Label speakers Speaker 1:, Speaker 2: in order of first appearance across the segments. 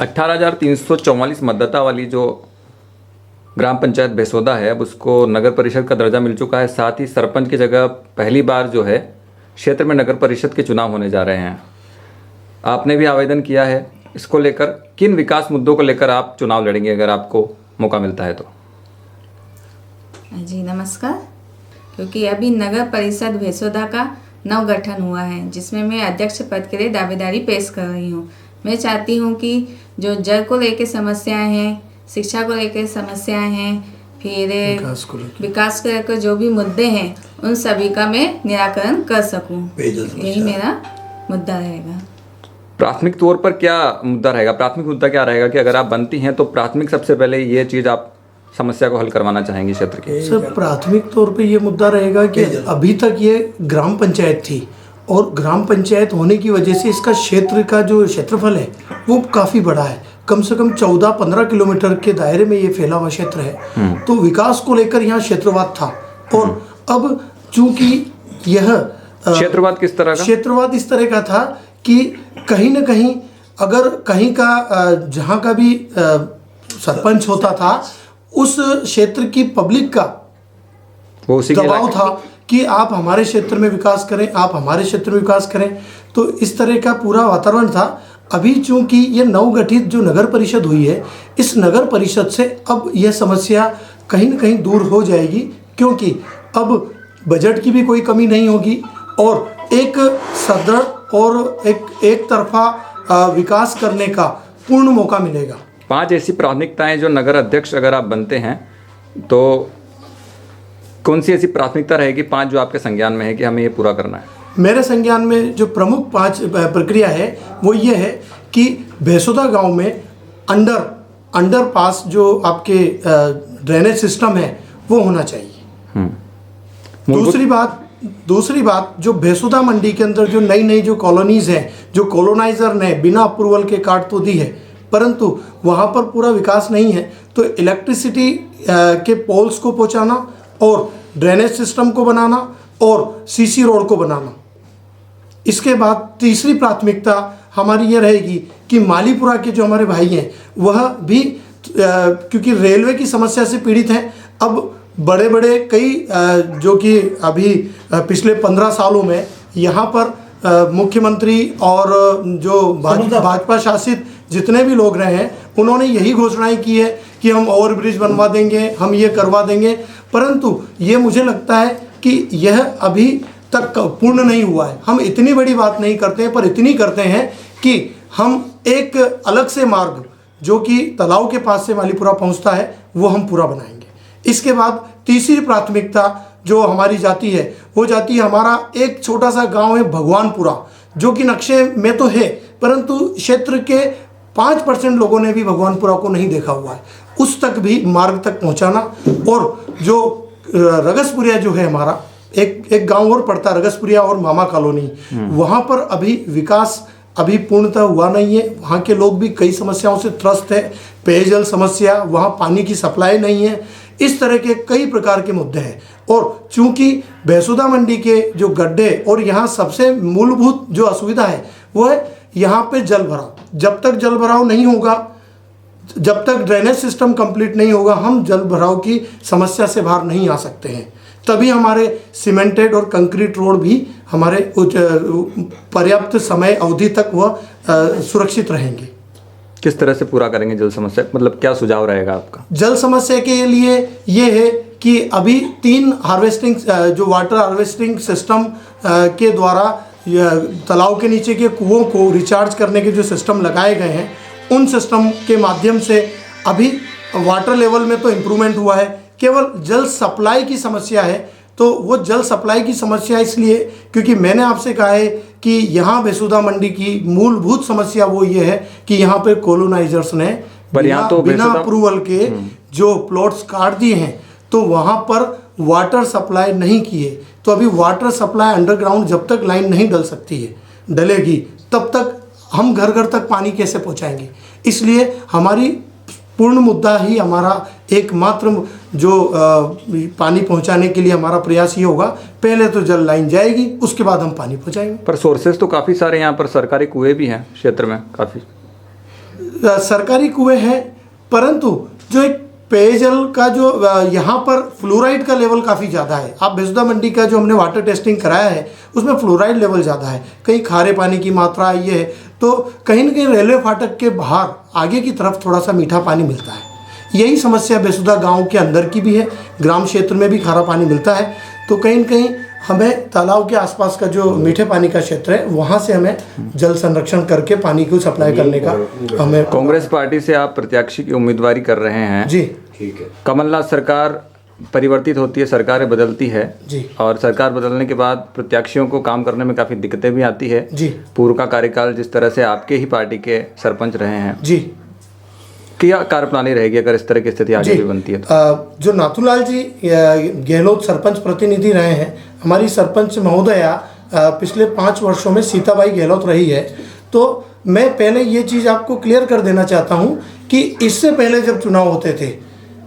Speaker 1: 18,344 मतदाता वाली जो ग्राम पंचायत बेसोदा है, अब उसको नगर परिषद का दर्जा मिल चुका है। साथ ही सरपंच की जगह पहली बार जो है क्षेत्र में नगर परिषद के चुनाव होने जा रहे हैं। आपने भी आवेदन किया है, इसको लेकर किन विकास मुद्दों को लेकर आप चुनाव लड़ेंगे अगर आपको मौका मिलता है तो?
Speaker 2: जी नमस्कार। क्योंकि अभी नगर परिषद बेसोदा का नव गठन हुआ है, जिसमें मैं अध्यक्ष पद के लिए दावेदारी पेश कर रही हूँ। मैं चाहती हूँ कि जो जल को लेकर समस्याएं हैं, शिक्षा को लेकर समस्याएं हैं, फिर विकास को लेकर जो भी मुद्दे हैं, उन सभी का मैं निराकरण कर सकूँ। यही मेरा मुद्दा रहेगा।
Speaker 1: प्राथमिक तौर पर क्या मुद्दा रहेगा? प्राथमिक मुद्दा क्या रहेगा कि अगर आप बनती हैं तो प्राथमिक सबसे पहले ये चीज़ आप समस्या को हल करवाना चाहेंगे क्षेत्र के?
Speaker 3: सर, प्राथमिक तौर पे ये मुद्दा रहेगा कि अभी तक ये ग्राम पंचायत थी और ग्राम पंचायत होने की वजह से इसका क्षेत्र का जो क्षेत्रफल है वो काफ़ी बड़ा है। कम से कम 14-15 किलोमीटर के दायरे में ये फैला हुआ क्षेत्र है। तो विकास को लेकर यहाँ क्षेत्रवाद था। और अब चूंकि यह
Speaker 1: क्षेत्रवाद किस तरह का?
Speaker 3: क्षेत्रवाद इस तरह का था कि कहीं ना कहीं अगर कहीं का जहाँ का भी सरपंच होता था, उस क्षेत्र की पब्लिक का दबाव था कि आप हमारे क्षेत्र में विकास करें, आप हमारे क्षेत्र में विकास करें। तो इस तरह का पूरा वातावरण था। अभी चूंकि ये नवगठित जो नगर परिषद हुई है, इस नगर परिषद से अब यह समस्या कहीं ना कहीं दूर हो जाएगी, क्योंकि अब बजट की भी कोई कमी नहीं होगी और एक सदृढ़ और एक तरफा विकास करने का पूर्ण मौका मिलेगा।
Speaker 1: 5 ऐसी प्राथमिकताएं जो नगर अध्यक्ष अगर आप बनते हैं तो कौन सी ऐसी प्राथमिकता रहेगी 5 जो आपके संज्ञान में है कि हमें ये पूरा करना है?
Speaker 3: मेरे संज्ञान में जो प्रमुख 5 प्रक्रिया है वो ये है कि बेसोदा गांव में अंडरपास जो आपके ड्रेनेज सिस्टम है वो होना चाहिए। दूसरी बात जो बेसोदा मंडी के अंदर जो नई जो कॉलोनीज हैं, जो कॉलोनाइजर ने बिना अप्रूवल के काट तो दी है, परंतु वहाँ पर पूरा विकास नहीं है। तो इलेक्ट्रिसिटी के पोल्स को पहुँचाना और ड्रेनेज सिस्टम को बनाना और सीसी रोड को बनाना। इसके बाद तीसरी प्राथमिकता हमारी ये रहेगी कि मालीपुरा के जो हमारे भाई हैं वह भी क्योंकि रेलवे की समस्या से पीड़ित हैं। अब बड़े कई जो कि अभी पिछले 15 सालों में यहाँ पर मुख्यमंत्री और जो भाजपा शासित जितने भी लोग रहे हैं, उन्होंने यही घोषणाएं की है कि हम ओवरब्रिज बनवा देंगे, हम ये करवा देंगे, परंतु ये मुझे लगता है कि यह अभी तक पूर्ण नहीं हुआ है। हम इतनी बड़ी बात नहीं करते हैं, पर इतनी करते हैं कि हम एक अलग से मार्ग जो कि तालाब के पास से मालीपुरा पहुंचता है वो हम पूरा बनाएंगे। इसके बाद तीसरी प्राथमिकता जो हमारी जाती है वो जाती है, हमारा एक छोटा सा गांव है भगवानपुरा, जो कि नक्शे में तो है परंतु क्षेत्र के 5% लोगों ने भी भगवानपुरा को नहीं देखा हुआ है। उस तक भी मार्ग तक पहुंचाना। और जो रगसपुरिया जो है हमारा एक गांव और पड़ता है, रगसपुरिया और मामा कॉलोनी, वहाँ पर अभी विकास अभी पूर्णतः हुआ नहीं है। वहाँ के लोग भी कई समस्याओं से त्रस्त है, पेयजल समस्या, वहाँ पानी की सप्लाई नहीं है, इस तरह के कई प्रकार के मुद्दे हैं। और चूंकि बेसोदा मंडी के जो गड्ढे और यहाँ सबसे मूलभूत जो असुविधा है वो है यहाँ पे जल भराव। जब तक जल भराव नहीं होगा, जब तक ड्रेनेज सिस्टम कंप्लीट नहीं होगा, हम जल भराव की समस्या से बाहर नहीं आ सकते हैं। तभी हमारे सीमेंटेड और कंक्रीट रोड भी हमारे पर्याप्त समय अवधि तक वह सुरक्षित रहेंगे।
Speaker 1: किस तरह से पूरा करेंगे जल समस्या? मतलब क्या सुझाव रहेगा आपका?
Speaker 3: जल समस्या के लिए ये है कि अभी 3 हार्वेस्टिंग जो वाटर हार्वेस्टिंग सिस्टम के द्वारा तालाब के नीचे के कुओं को रिचार्ज करने के जो सिस्टम लगाए गए हैं, उन सिस्टम के माध्यम से अभी वाटर लेवल में तो इम्प्रूवमेंट हुआ है। केवल जल सप्लाई की समस्या है। तो वो जल सप्लाई की समस्या इसलिए क्योंकि मैंने आपसे कहा है कि यहाँ बेसोदा मंडी की मूलभूत समस्या वो ये है कि यहाँ पे कॉलोनाइजर्स ने बिना अप्रूवल के जो प्लॉट्स काट दिए हैं, तो वहाँ पर वाटर सप्लाई नहीं किए। तो अभी वाटर सप्लाई अंडरग्राउंड जब तक लाइन नहीं डलेगी तब तक हम घर घर तक पानी कैसे पहुँचाएंगे। इसलिए हमारी पूर्ण मुद्दा ही हमारा एकमात्र जो पानी पहुंचाने के लिए हमारा प्रयास ये होगा, पहले तो जल लाइन जाएगी, उसके बाद हम पानी पहुंचाएंगे।
Speaker 1: पर सोर्सेज तो काफ़ी सारे यहाँ पर सरकारी कुएं भी हैं क्षेत्र में काफ़ी।
Speaker 3: सरकारी कुएं हैं, परंतु जो एक पेयजल का जो यहाँ पर फ्लोराइड का लेवल काफ़ी ज़्यादा है। आप बेसुदा मंडी का जो हमने वाटर टेस्टिंग कराया है उसमें फ्लोराइड लेवल ज़्यादा है, कहीं खारे पानी की मात्रा आई है, तो कहीं न कहीं रेलवे फाटक के बाहर आगे की तरफ थोड़ा सा मीठा पानी मिलता है। यही समस्या बेसुदा गांव के अंदर की भी है, ग्राम क्षेत्र में भी खारा पानी मिलता है, तो कहीं न कहीं हमें तालाब के आसपास का जो मीठे पानी का क्षेत्र है वहाँ से हमें जल संरक्षण करके पानी को सप्लाई करने का हमें।
Speaker 1: कांग्रेस पार्टी से आप प्रत्याशी की उम्मीदवारी कर रहे हैं
Speaker 3: जी,
Speaker 4: ठीक है।
Speaker 1: कमलनाथ सरकार परिवर्तित होती है, सरकारें बदलती है
Speaker 3: जी,
Speaker 1: और सरकार बदलने के बाद प्रत्याशियों को काम करने में काफ़ी दिक्कतें भी आती है।
Speaker 3: जी,
Speaker 1: पूर्व का कार्यकाल जिस तरह से आपके ही पार्टी के सरपंच रहे हैं,
Speaker 3: जी,
Speaker 1: क्या कार्यप्रणाली रहेगी अगर इस तरह की स्थिति आगे भी बनती है तो?
Speaker 3: जो नाथूलाल जी गहलोत सरपंच प्रतिनिधि रहे हैं, हमारी सरपंच महोदया पिछले 5 वर्षों में सीताबाई गहलोत रही है, तो मैं पहले ये चीज़ आपको क्लियर कर देना चाहता हूँ कि इससे पहले जब चुनाव होते थे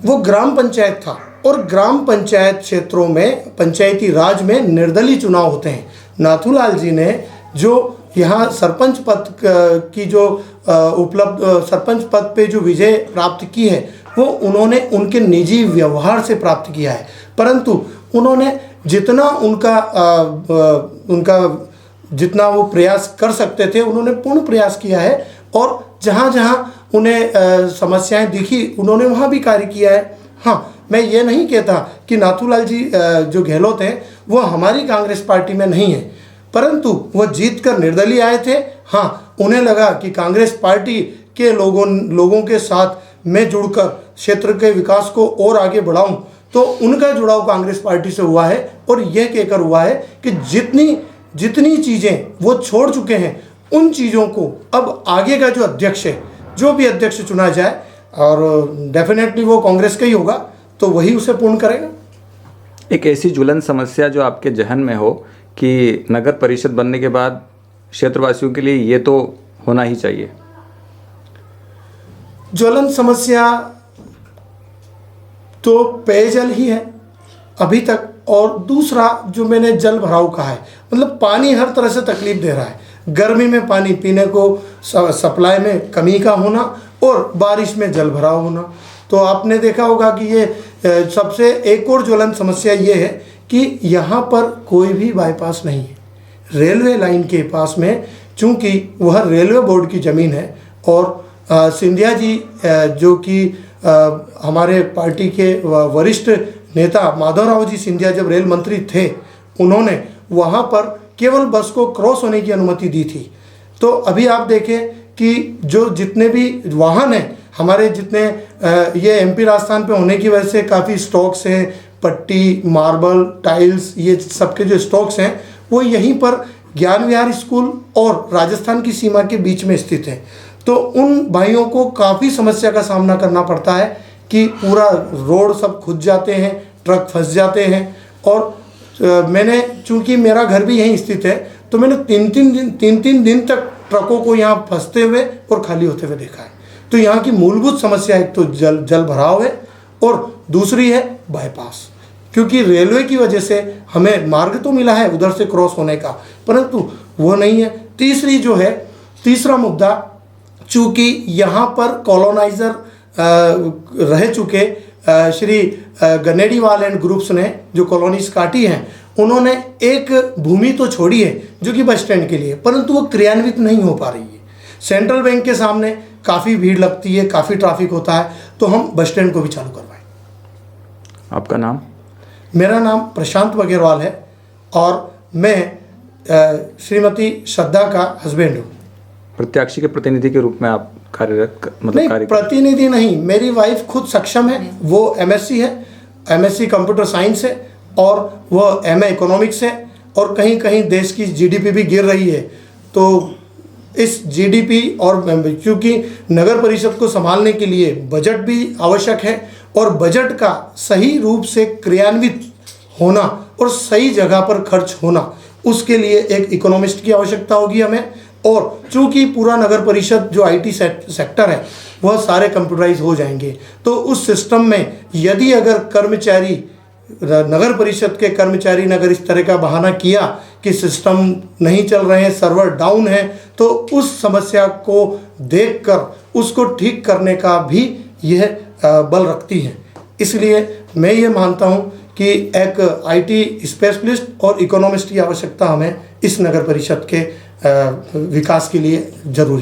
Speaker 3: वो ग्राम पंचायत था, और ग्राम पंचायत क्षेत्रों में पंचायती राज में निर्दलीय चुनाव होते हैं। नाथूलाल जी ने जो यहाँ सरपंच पद की जो उपलब्ध सरपंच पद पे जो विजय प्राप्त की है वो उन्होंने उनके निजी व्यवहार से प्राप्त किया है, परंतु उन्होंने जितना उनका जितना वो प्रयास कर सकते थे उन्होंने पूर्ण प्रयास किया है, और जहाँ जहाँ उन्हें समस्याएं दिखी उन्होंने वहाँ भी कार्य किया है। हाँ, मैं ये नहीं कहता कि नाथूलाल जी जो गहलोत हैं वो हमारी कांग्रेस पार्टी में नहीं है, परंतु वो जीत कर निर्दलीय आए थे। हाँ, उन्हें लगा कि कांग्रेस पार्टी के लोगों के साथ मैं जुड़कर क्षेत्र के विकास को और आगे बढ़ाऊं, तो उनका जुड़ाव कांग्रेस पार्टी से हुआ है, और यह कहकर हुआ है कि जितनी चीज़ें वो छोड़ चुके हैं उन चीज़ों को अब आगे का जो अध्यक्ष है, जो भी अध्यक्ष चुना जाए, और डेफिनेटली वो कांग्रेस का ही होगा, तो वही उसे पूर्ण करेगा।
Speaker 1: एक ऐसी ज्वलन समस्या जो आपके जहन में हो कि नगर परिषद बनने के बाद क्षेत्रवासियों के लिए ये तो होना ही चाहिए?
Speaker 3: ज्वलन समस्या तो पेयजल ही है अभी तक, और दूसरा जो मैंने जल भराव कहा है, मतलब पानी हर तरह से तकलीफ दे रहा है। गर्मी में पानी पीने को सप्लाई में कमी का होना, और बारिश में जल भराव होना। तो आपने देखा होगा कि ये सबसे एक और ज्वलन समस्या ये है कि यहाँ पर कोई भी बाईपास नहीं है। रेलवे लाइन के पास में, चूँकि वह रेलवे बोर्ड की ज़मीन है, और सिंधिया जी जो कि हमारे पार्टी के वरिष्ठ नेता माधवराव जी सिंधिया जब रेल मंत्री थे, उन्होंने वहाँ पर केवल बस को क्रॉस होने की अनुमति दी थी। तो अभी आप देखें कि जो जितने भी वाहन हैं हमारे, जितने ये एमपी राजस्थान पे होने की वजह से काफ़ी स्टॉक्स हैं, पट्टी, मार्बल, टाइल्स, ये सबके जो स्टॉक्स हैं वो यहीं पर ज्ञान विहार स्कूल और राजस्थान की सीमा के बीच में स्थित हैं। तो उन भाइयों को काफ़ी समस्या का सामना करना पड़ता है कि पूरा रोड सब खुद जाते हैं, ट्रक फंस जाते हैं। और मैंने, चूँकि मेरा घर भी यहीं स्थित है, तो मैंने तीन तीन दिन तक ट्रकों को यहाँ फंसते हुए और खाली होते हुए देखा है। तो यहाँ की मूलभूत समस्या एक तो जल भराव है, और दूसरी है बाईपास, क्योंकि रेलवे की वजह से हमें मार्ग तो मिला है उधर से क्रॉस होने का, परंतु वो नहीं है। तीसरा मुद्दा, चूँकि यहाँ पर कॉलोनाइज़र रह चुके श्री गनेडीवाल एंड ग्रुप्स ने जो कॉलोनीज काटी हैं, उन्होंने एक भूमि तो छोड़ी है जो कि बस स्टैंड के लिए, परंतु वो क्रियान्वित नहीं हो पा रही है। सेंट्रल बैंक के सामने काफ़ी भीड़ लगती है, काफ़ी ट्रैफिक होता है, तो हम बस स्टैंड को भी चालू करवाएं।
Speaker 1: आपका नाम?
Speaker 3: मेरा नाम प्रशांत अग्रवाल है, और मैं श्रीमती श्रद्धा का हस्बैंड हूँ।
Speaker 1: प्रत्याशी के प्रतिनिधि के रूप में आप कार्यरत,
Speaker 3: नहीं, प्रतिनिधि नहीं, मेरी वाइफ खुद सक्षम है, वो एमएससी है, एमएससी कंप्यूटर साइंस है, और वो एमए इकोनॉमिक्स है, और कहीं कहीं देश की जीडीपी भी गिर रही है। तो इस जीडीपी, और क्योंकि नगर परिषद को संभालने के लिए बजट भी आवश्यक है, और बजट का सही रूप से क्रियान्वित होना और सही जगह पर खर्च होना, उसके लिए एक इकोनॉमिस्ट की आवश्यकता होगी हमें। और चूँकि पूरा नगर परिषद जो आईटी सेक्टर है वह सारे कंप्यूटराइज हो जाएंगे, तो उस सिस्टम में यदि अगर कर्मचारी, नगर परिषद के कर्मचारी ने अगर इस तरह का बहाना किया कि सिस्टम नहीं चल रहे हैं, सर्वर डाउन है, तो उस समस्या को देखकर उसको ठीक करने का भी यह बल रखती है। इसलिए मैं ये मानता हूँ कि एक आईटी स्पेशलिस्ट और इकोनॉमिस्ट की आवश्यकता हमें इस नगर परिषद के विकास के लिए जरूरी है।